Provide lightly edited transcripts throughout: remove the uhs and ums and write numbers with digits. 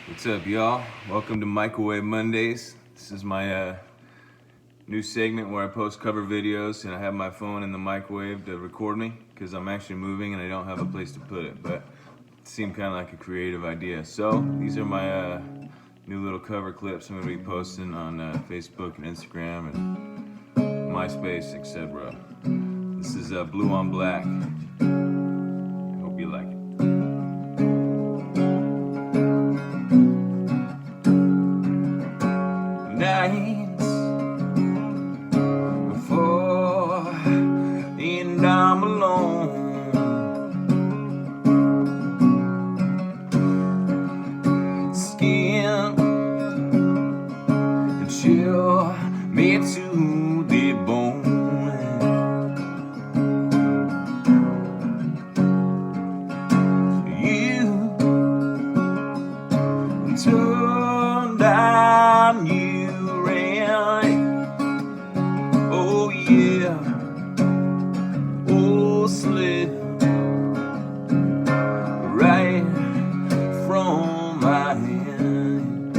What's up, y'all? Welcome to Microwave Mondays. This is my new segment where I post cover videos and I have my phone in the microwave to record me because I'm actually moving and I don't have a place to put it, but it seemed kind of like a creative idea. So these are my new little cover clips I'm going to be posting on Facebook and Instagram and MySpace, etc. This is Blue on Black. I hope you like it. Nights before the end I'm alone, skin and chill me to the bone. You turned down, you oh yeah, oh slid right from my hand.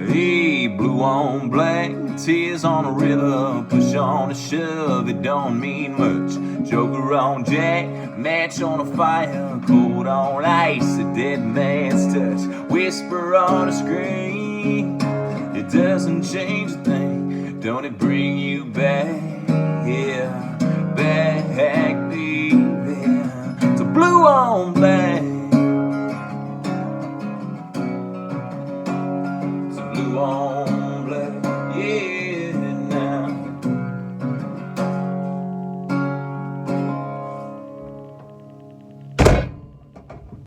Hey, blue on black, tears on a river, push on a shove, it don't mean much. Joker on jack, match on a fire, cold on ice, a dead man's touch, whisper on a screen. It doesn't change a thing, don't it bring you back? Yeah, back, baby. So blue on black.